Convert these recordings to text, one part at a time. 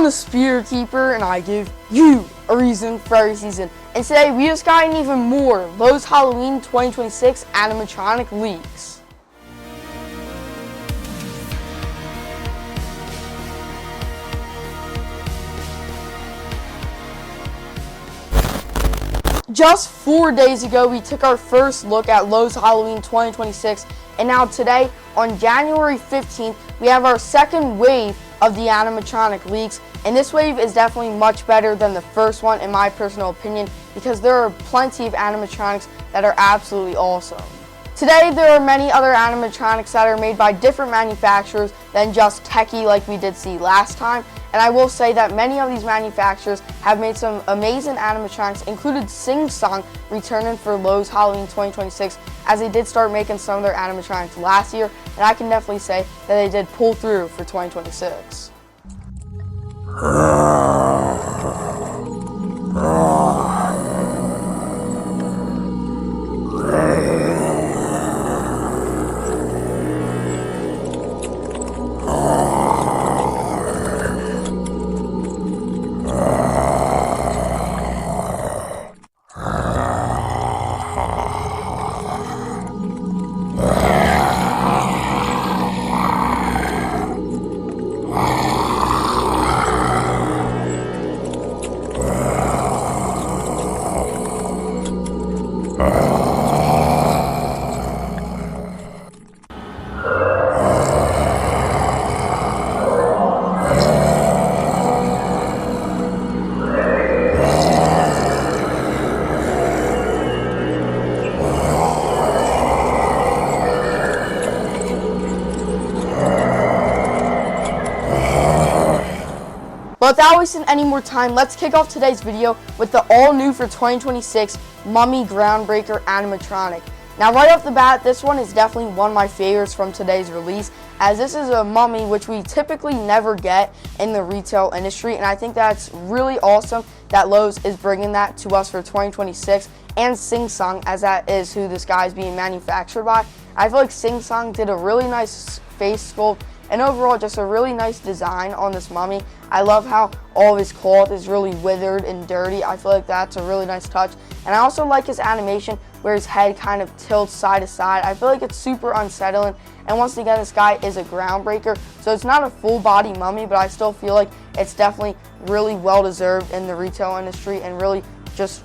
I'm the Spear Keeper, and I give you a reason for every season. And today we just got even more Lowe's Halloween 2026 animatronic leaks. Just 4 days ago, we took our first look at Lowe's Halloween 2026, and now today, on January 15th, we have our second wave of the animatronic leaks, and this wave is definitely much better than the first one in my personal opinion, because there are plenty of animatronics that are absolutely awesome. Today, there are many other animatronics that are made by different manufacturers than just Techie like we did see last time. And I will say that many of these manufacturers have made some amazing animatronics, included Sing Song returning for Lowe's Halloween 2026, as they did start making some of their animatronics last year, and I can definitely say that they did pull through for 2026. But without wasting any more time, let's kick off today's video with the all-new for 2026 Mummy Groundbreaker animatronic. Now, right off the bat, this one is definitely one of my favorites from today's release, as this is a mummy which we typically never get in the retail industry, and I think that's really awesome that Lowe's is bringing that to us for 2026, and Sing Song, as that is who this guy is being manufactured by. I feel like Sing Song did a really nice face sculpt, and overall just a really nice design on this mummy. I love how all of his cloth is really withered and dirty. I feel like that's a really nice touch. And I also like his animation where his head kind of tilts side to side. I feel like it's super unsettling. And once again, this guy is a groundbreaker. So it's not a full body mummy, but I still feel like it's definitely really well deserved in the retail industry and really just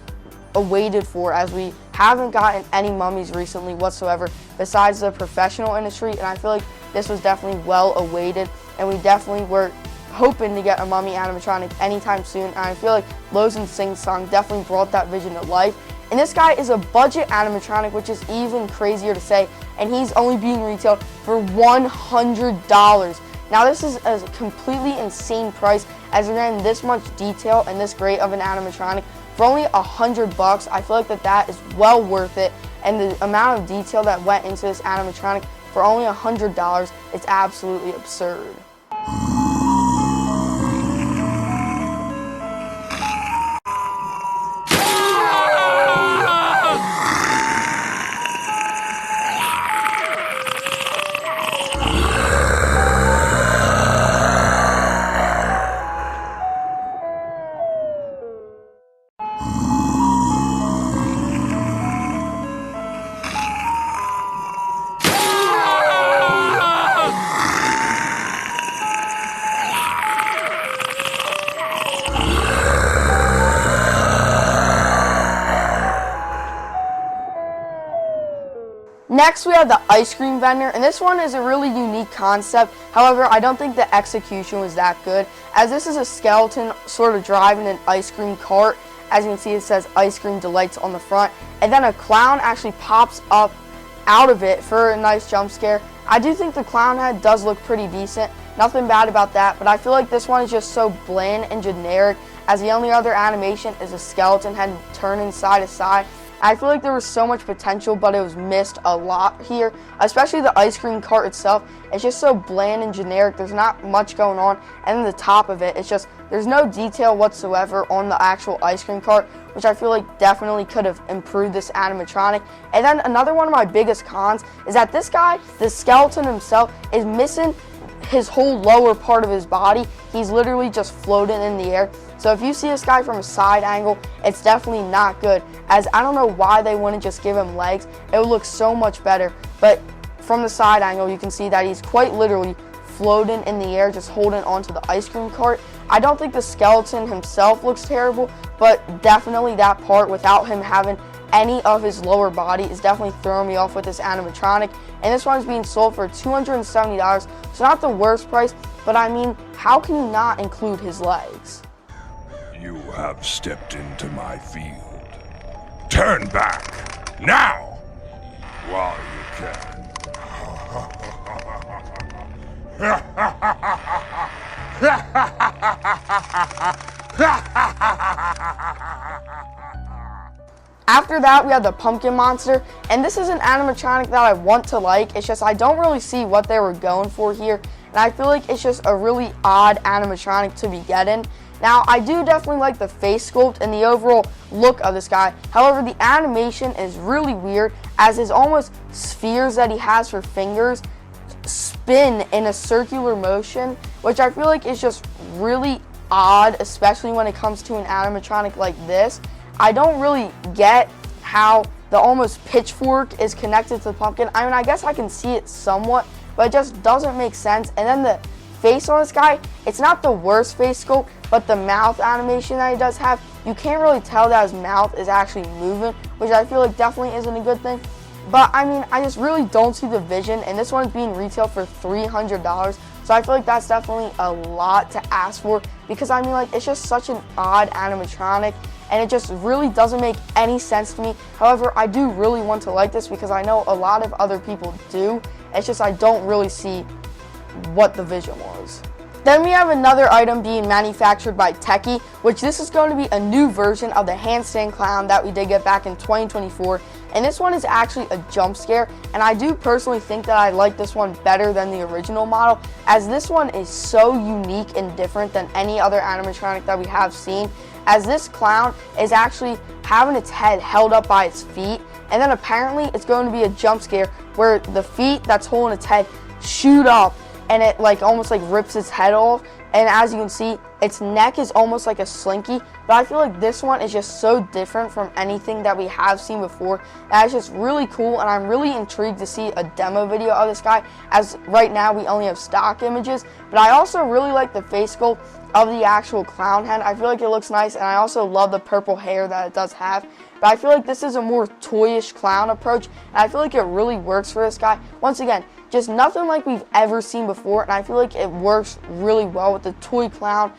awaited for, as we haven't gotten any mummies recently whatsoever besides the professional industry, and I feel like this was definitely well awaited, and we definitely were hoping to get a mummy animatronic anytime soon, and I feel like Lowe's and Sing Song definitely brought that vision to life. And this guy is a budget animatronic, which is even crazier to say, and he's only being retailed for $100. Now, this is a completely insane price, as we're getting this much detail and this great of an animatronic for only $100. I feel like that is well worth it, and the amount of detail that went into this animatronic for only $100 is absolutely absurd. Next, we have the ice cream vendor, and this one is a really unique concept. However, I don't think the execution was that good, as this is a skeleton sort of driving an ice cream cart. As you can see, it says Ice Cream Delights on the front, and then a clown actually pops up out of it for a nice jump scare. I do think the clown head does look pretty decent, nothing bad about that, but I feel like this one is just so bland and generic, as the only other animation is a skeleton head turning side to side. I feel like there was so much potential, but it was missed a lot here, especially the ice cream cart itself. It's just so bland and generic. There's not much going on, and then the top of it, it's just, there's no detail whatsoever on the actual ice cream cart, which I feel like definitely could have improved this animatronic. And then another one of my biggest cons is that this guy, the skeleton himself, is missing his whole lower part of his body, he's literally just floating in the air. So if you see this guy from a side angle, it's definitely not good, as I don't know why they wouldn't just give him legs. It would look so much better. But from the side angle, you can see that he's quite literally floating in the air, just holding onto the ice cream cart. I don't think the skeleton himself looks terrible, but definitely that part without him having any of his lower body is definitely throwing me off with this animatronic. And this one is being sold for $270, so not the worst price, but I mean, how can you not include his legs? You have stepped into my field. Turn back, now, while you can. After that, we have the pumpkin monster, and this is an animatronic that I want to like. It's just I don't really see what they were going for here, and I feel like it's just a really odd animatronic to be getting. Now, I do definitely like the face sculpt and the overall look of this guy. However, the animation is really weird, as his almost spheres that he has for fingers spin in a circular motion, which I feel like is just really odd, especially when it comes to an animatronic like this. I don't really get how the almost pitchfork is connected to the pumpkin. I mean, I guess I can see it somewhat, but it just doesn't make sense. And then the face on this guy, it's not the worst face sculpt, but the mouth animation that he does have, you can't really tell that his mouth is actually moving, which I feel like definitely isn't a good thing. But I mean, I just really don't see the vision, and this one is being retailed for $300. So I feel like that's definitely a lot to ask for, because I mean, like, it's just such an odd animatronic, and it just really doesn't make any sense to me. However, I do really want to like this because I know a lot of other people do. It's just I don't really see what the vision was. Then we have another item being manufactured by Techie, which this is going to be a new version of the Handstand Clown that we did get back in 2024. And this one is actually a jump scare, and I do personally think that I like this one better than the original model, as this one is so unique and different than any other animatronic that we have seen, as this clown is actually having its head held up by its feet, and then apparently it's going to be a jump scare where the feet that's holding its head shoot up, and it like almost like rips its head off. And as you can see, its neck is almost like a slinky, but I feel like this one is just so different from anything that we have seen before. That is just really cool, and I'm really intrigued to see a demo video of this guy, as right now we only have stock images. But I also really like the face sculpt of the actual clown head. I feel like it looks nice, and I also love the purple hair that it does have. But I feel like this is a more toyish clown approach, and I feel like it really works for this guy. Once again, just nothing like we've ever seen before, and I feel like it works really well with the toy clown,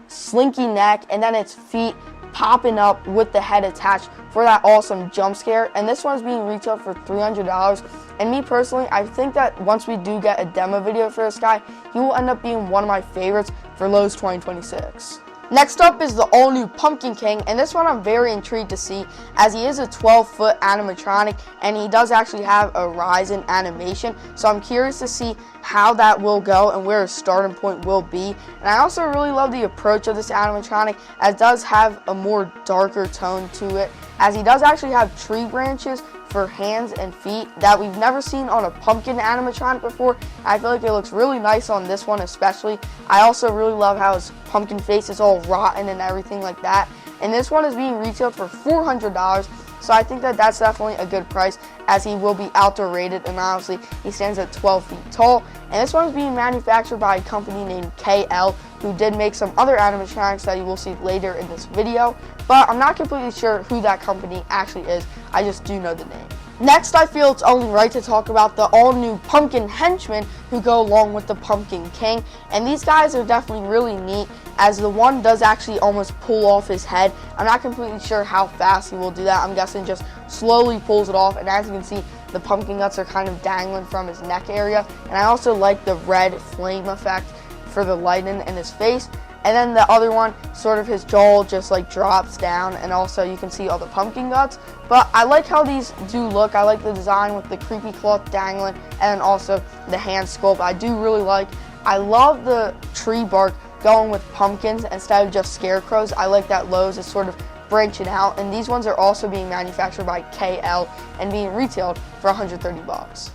slinky neck, and then its feet popping up with the head attached for that awesome jump scare. And this one's being retailed for $300. And me personally, I think that once we do get a demo video for this guy, he will end up being one of my favorites for Lowe's 2026. Next up is the all-new Pumpkin King, and this one I'm very intrigued to see, as he is a 12-foot animatronic, and he does actually have a rise in animation, so I'm curious to see how that will go and where his starting point will be. And I also really love the approach of this animatronic, as it does have a more darker tone to it, as he does actually have tree branches for hands and feet that we've never seen on a pumpkin animatronic before. I feel like it looks really nice on this one especially. I also really love how his pumpkin face is all rotten and everything like that. And this one is being retailed for $400. So I think that that's definitely a good price, as he will be outdoor rated, and honestly, he stands at 12 feet tall. And this one is being manufactured by a company named KL, who did make some other animatronics that you will see later in this video. But I'm not completely sure who that company actually is. I just do know the name. Next, I feel it's only right to talk about the all-new Pumpkin Henchmen who go along with the Pumpkin King. And these guys are definitely really neat, as the one does actually almost pull off his head. I'm not completely sure how fast he will do that. I'm guessing just slowly pulls it off. And as you can see, the pumpkin guts are kind of dangling from his neck area. And I also like the red flame effect for the lighting in his face. And then the other one, sort of his jaw just like drops down, and also you can see all the pumpkin guts. But I like how these do look. I like the design with the creepy cloth dangling, and also the hand sculpt. I do really like. I love the tree bark going with pumpkins instead of just scarecrows. I like that Lowe's is sort of branching out, and these ones are also being manufactured by KL and being retailed for $130.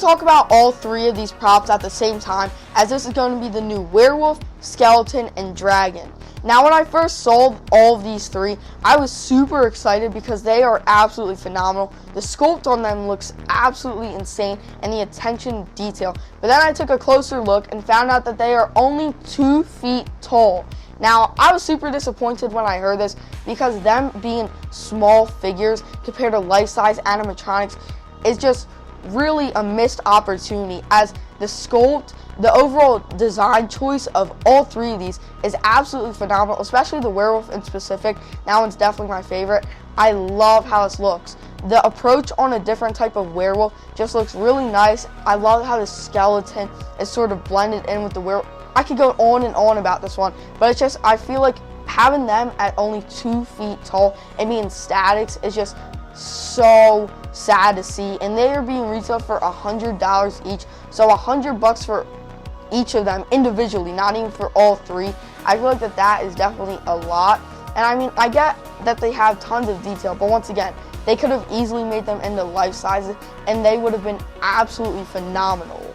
talk about all three of these props at the same time, as this is going to be the new werewolf, skeleton, and dragon. Now, when I first saw all of these three, I was super excited because they are absolutely phenomenal. The sculpt on them looks absolutely insane, and the attention to detail. But then I took a closer look and found out that they are only 2 feet tall. Now, I was super disappointed when I heard this because them being small figures compared to life-size animatronics is just really a missed opportunity, as the sculpt, the overall design choice of all three of these is absolutely phenomenal, especially the werewolf in specific. That one's definitely my favorite. I love how this looks. The approach on a different type of werewolf just looks really nice. I love how the skeleton is sort of blended in with the werewolf. I could go on and on about this one, but it's just, I feel like having them at only 2 feet tall and being statics is just so sad to see. And they are being retailed for $100 each, so $100 for each of them individually, not even for all three. I feel like that is definitely a lot. And I mean, I get that they have tons of detail, but once again, they could have easily made them into life sizes and they would have been absolutely phenomenal.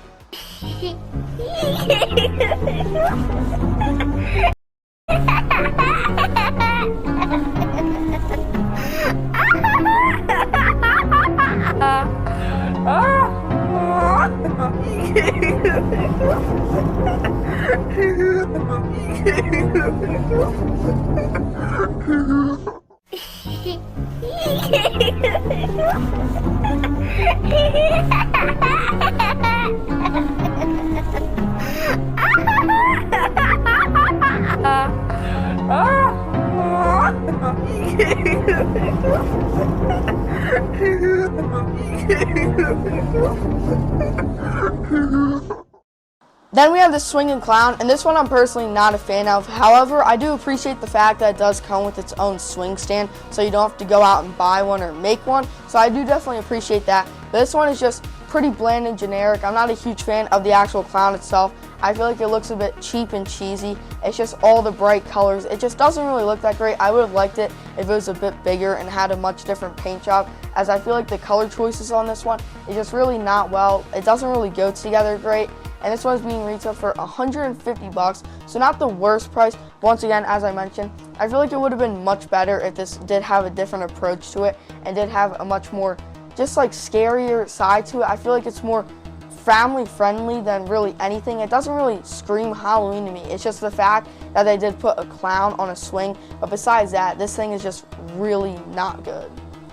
Then we have the swinging clown, and this one I'm personally not a fan of. However, I do appreciate the fact that it does come with its own swing stand, so you don't have to go out and buy one or make one. So I do definitely appreciate that. But this one is just pretty bland and generic. I'm not a huge fan of the actual clown itself. I feel like it looks a bit cheap and cheesy. It's just all the bright colors. It just doesn't really look that great. I would have liked it if it was a bit bigger and had a much different paint job, as I feel like the color choices on this one is just really not well. It doesn't really go together great. And this one's being retailed for $150, so not the worst price. Once again, as I mentioned, I feel like it would have been much better if this did have a different approach to it and did have a much more just like scarier side to it. I feel like it's more family friendly than really anything. It doesn't really scream Halloween to me. It's just the fact that they did put a clown on a swing, but besides that, this thing is just really not good.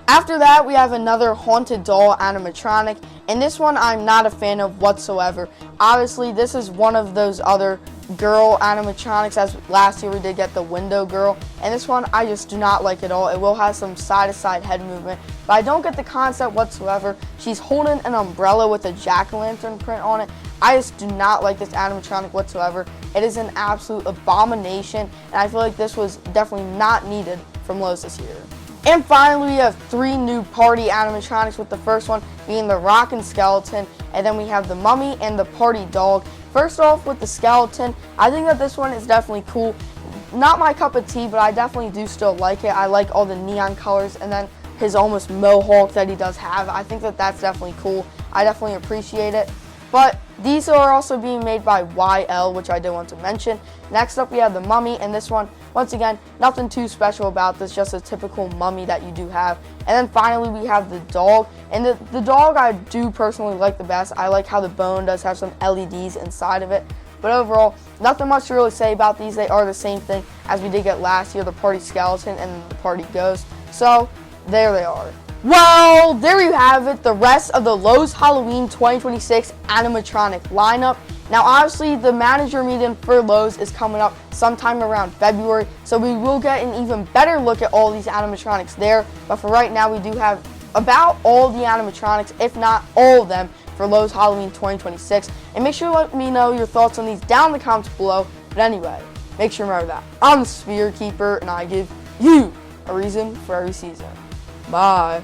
After that, we have another haunted doll animatronic, and this one I'm not a fan of whatsoever. Obviously, this is one of those other girl animatronics, as last year we did get the window girl, and this one I just do not like at all. It will have some side-to-side head movement, but I don't get the concept whatsoever. She's holding an umbrella with a jack-o'-lantern print on it. I just do not like this animatronic whatsoever. It is an absolute abomination, and I feel like this was definitely not needed from Lowe's this year. And finally, we have 3 new party animatronics, with the first one being the rockin' skeleton, and then we have the mummy and the party dog. First off, with the skeleton, I think that this one is definitely cool. Not my cup of tea, but I definitely do still like it. I like all the neon colors, and then his almost mohawk that he does have. I think that that's definitely cool. I definitely appreciate it. But these are also being made by YL, which I did want to mention. Next up, we have the mummy, and this one, once again, nothing too special about this, just a typical mummy that you do have. And then finally, we have the dog, and the dog I do personally like the best. I like how the bone does have some LEDs inside of it. But overall, nothing much to really say about these. They are the same thing as we did get last year, the party skeleton and the party ghost. So there they are. Well, there you have it, the rest of the Lowe's Halloween 2026 animatronic lineup. Now, obviously, the manager meeting for Lowe's is coming up sometime around February, so we will get an even better look at all these animatronics there. But for right now, we do have about all the animatronics, if not all of them, for Lowe's Halloween 2026. And make sure to let me know your thoughts on these down in the comments below. But anyway, make sure to remember that I'm the Spirit Keeper, and I give you a reason for every season. Bye.